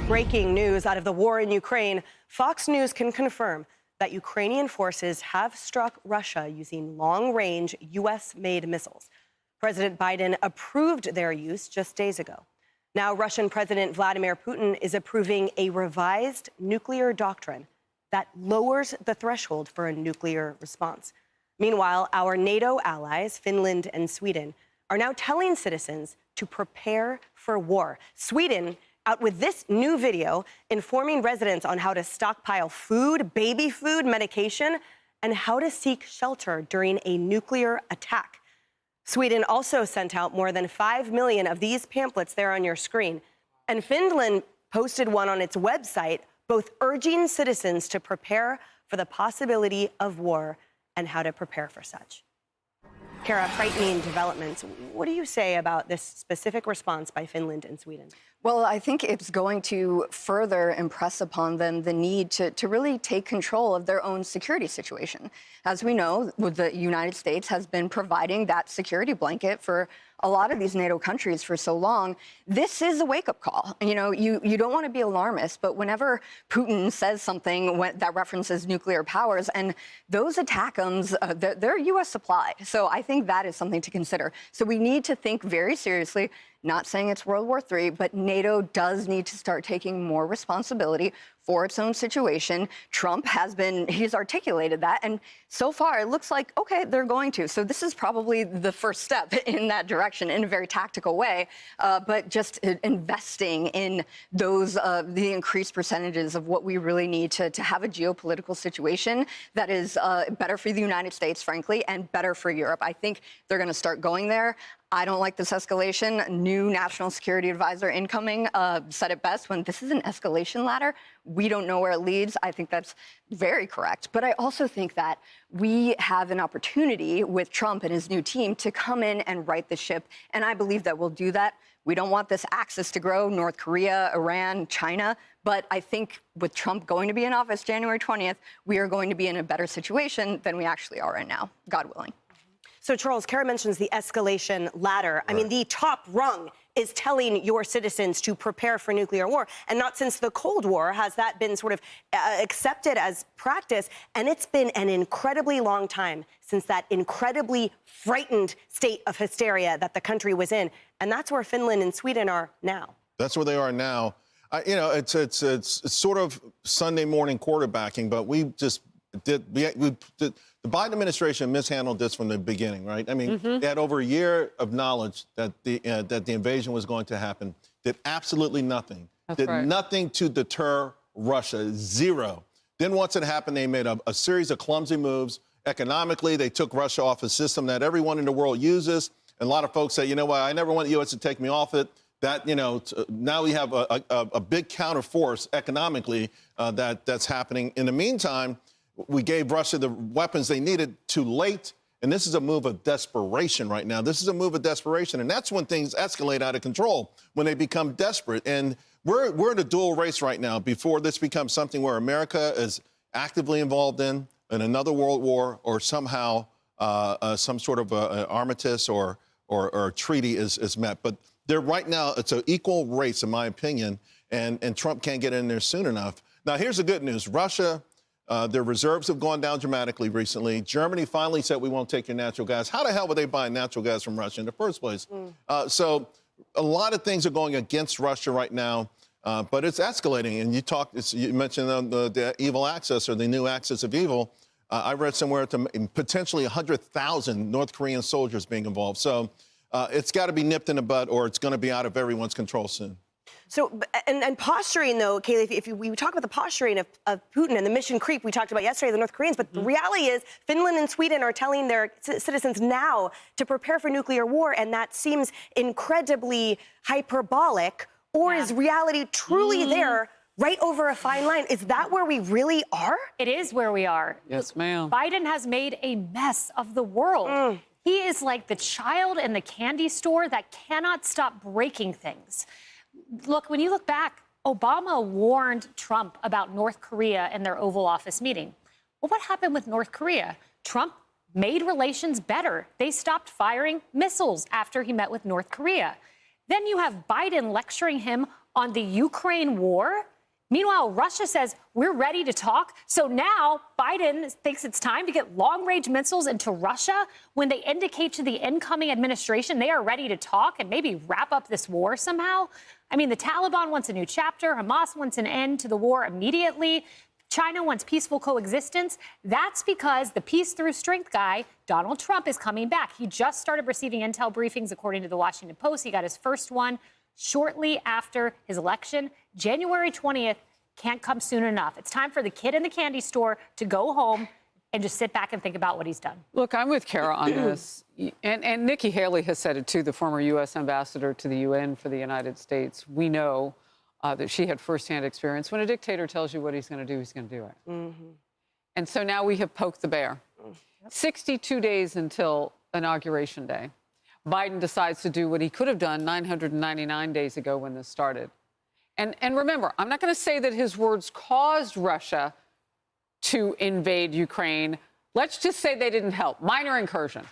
Breaking news out of the war in Ukraine. Fox News can confirm that Ukrainian forces have struck Russia using long-range U.S.-made missiles. President Biden approved their use just days ago. Now, Russian President Vladimir Putin is approving a revised nuclear doctrine that lowers the threshold for a nuclear response. Meanwhile, our NATO allies, Finland and Sweden, are now telling citizens to prepare for war. Sweden out with this new video informing residents on how to stockpile food, baby food, medication, and how to seek shelter during a nuclear attack. Sweden also sent out more than 5 million of these pamphlets there on your screen. And Finland posted one on its website, both urging citizens to prepare for the possibility of war and how to prepare for such. Kara, frightening developments. What do you say about this specific response by Finland and Sweden? Well, I think it's going to further impress upon them the need to really take control of their own security situation. As we know, the United States has been providing that security blanket for a lot of these NATO countries for so long. This is a wake-up call. You know, you don't want to be alarmist, but whenever Putin says something that references nuclear powers, and those ATACMS, they're U.S. supplied. So I think that is something to consider. So we need to think very seriously. Not saying it's World War III, but NATO does need to start taking more responsibility for its own situation. Trump he's articulated that, and so far it looks like, okay, they're going to. So this is probably the first step in that direction in a very tactical way, but just investing in those, the increased percentages of what we really need to have a geopolitical situation that is better for the United States, frankly, and better for Europe. I think they're going to start going there. I don't like this escalation. New national security advisor incoming said it best when this is an escalation ladder. We don't know where it leads. I think that's very correct. But I also think that we have an opportunity with Trump and his new team to come in and right the ship. And I believe that we'll do that. We don't want this axis to grow, North Korea, Iran, China. But I think with Trump going to be in office January 20th, we are going to be in a better situation than we actually are right now, God willing. So, Charles, Kara mentions the escalation ladder. Right. I mean, the top rung is telling your citizens to prepare for nuclear war. And not since the Cold War has that been sort of accepted as practice. And it's been an incredibly long time since that incredibly frightened state of hysteria that the country was in. And that's where Finland and Sweden are now. That's where they are now. You know, it's sort of Sunday morning quarterbacking, but the Biden administration mishandled this from the beginning, right? I mean, they had over a year of knowledge that the invasion was going to happen, did absolutely nothing. Nothing to deter Russia, zero. Then once it happened, they made a series of clumsy moves. Economically, they took Russia off a system that everyone in the world uses. And a lot of folks say, you know what, I never want the U.S. to take me off it. That, you know, now we have a big counterforce economically that's happening. In the meantime, we gave Russia the weapons they needed too late, and this is a move of desperation right now. This is a move of desperation, and that's when things escalate out of control, when they become desperate. And we're in a dual race right now before this becomes something where America is actively involved in another world war, or somehow some sort of armistice or treaty is met. But right now, it's an equal race, in my opinion, and Trump can't get in there soon enough. Now, here's the good news. Russia, their reserves have gone down dramatically recently. Germany finally said, we won't take your natural gas. How the hell were they buying natural gas from Russia in the first place? So a lot of things are going against Russia right now, but it's escalating. And you mentioned the evil axis, or the new axis of evil. I read somewhere to potentially 100,000 North Korean soldiers being involved. So it's got to be nipped in the bud, or it's going to be out of everyone's control soon. So, and posturing, though, Kaylee, if we talk about the posturing of Putin and the mission creep we talked about yesterday, the North Koreans, but the reality is Finland and Sweden are telling their citizens now to prepare for nuclear war, and that seems incredibly hyperbolic. Or is reality truly there, right over a fine line? Is that where we really are? It is where we are. Yes, ma'am. Biden has made a mess of the world. He is like the child in the candy store that cannot stop breaking things. Look, when you look back, Obama warned Trump about North Korea in their Oval Office meeting. Well, what happened with North Korea? Trump made relations better. They stopped firing missiles after he met with North Korea. Then you have Biden lecturing him on the Ukraine war. Meanwhile, Russia says we're ready to talk. So now Biden thinks it's time to get long-range missiles into Russia when they indicate to the incoming administration they are ready to talk and maybe wrap up this war somehow. I mean, the Taliban wants a new chapter. Hamas wants an end to the war immediately. China wants peaceful coexistence. That's because the peace through strength guy, Donald Trump, is coming back. He just started receiving intel briefings, according to the Washington Post. He got his first one shortly after his election. January 20th can't come soon enough. It's time for the kid in the candy store to go home and just sit back and think about what he's done. Look, I'm with Kara on this. And Nikki Haley has said it, too, the former U.S. ambassador to the UN for the United States. We know that she had firsthand experience. When a dictator tells you what he's going to do, he's going to do it. Mm-hmm. And so now we have poked the bear. 62 days until Inauguration Day. Biden decides to do what he could have done 999 days ago when this started. And remember, I'm not going to say that his words caused Russia to invade Ukraine. Let's just say they didn't help. Minor incursion.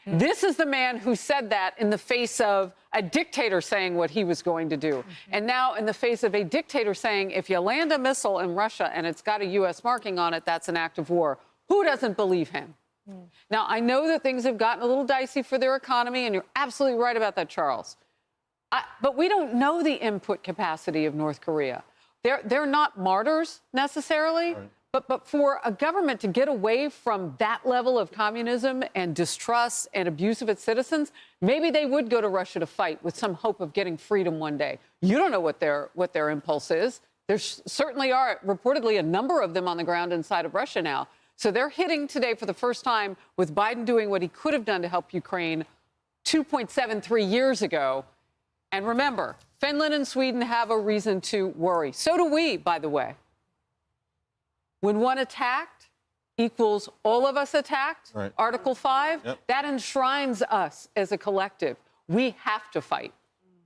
This is the man who said that in the face of a dictator saying what he was going to do. And now in the face of a dictator saying, if you land a missile in Russia and it's got a U.S. marking on it, that's an act of war. Who doesn't believe him? Now, I know that things have gotten a little dicey for their economy, and you're absolutely right about that, Charles. But we don't know the input capacity of North Korea. They're not martyrs necessarily. Right. But for a government to get away from that level of communism and distrust and abuse of its citizens, maybe they would go to Russia to fight with some hope of getting freedom one day. You don't know what their impulse is. There certainly are reportedly a number of them on the ground inside of Russia now. So they're hitting today for the first time with Biden doing what he could have done to help Ukraine 2.73 years ago. And remember, Finland and Sweden have a reason to worry. So do we, by the way. When one attacked equals all of us attacked, right. Article 5, that enshrines us as a collective. We have to fight.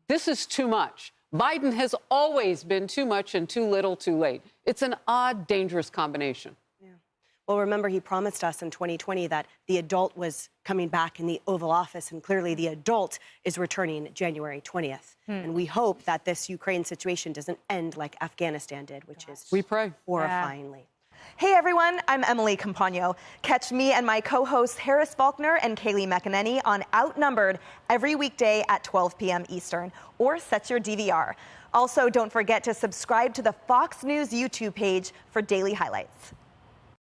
This is too much. Biden has always been too much and too little too late. It's an odd, dangerous combination. Yeah. Well, remember, he promised us in 2020 that the adult was coming back in the Oval Office, and clearly the adult is returning January 20th. And we hope that this Ukraine situation doesn't end like Afghanistan did, which is we pray. Horrifyingly. Yeah. Hey everyone, I'm Emily Campagno. Catch me and my co-hosts Harris Faulkner and Kaylee McEnany on Outnumbered every weekday at 12 p.m. Eastern, or set your DVR. Also, don't forget to subscribe to the Fox News YouTube page for daily highlights.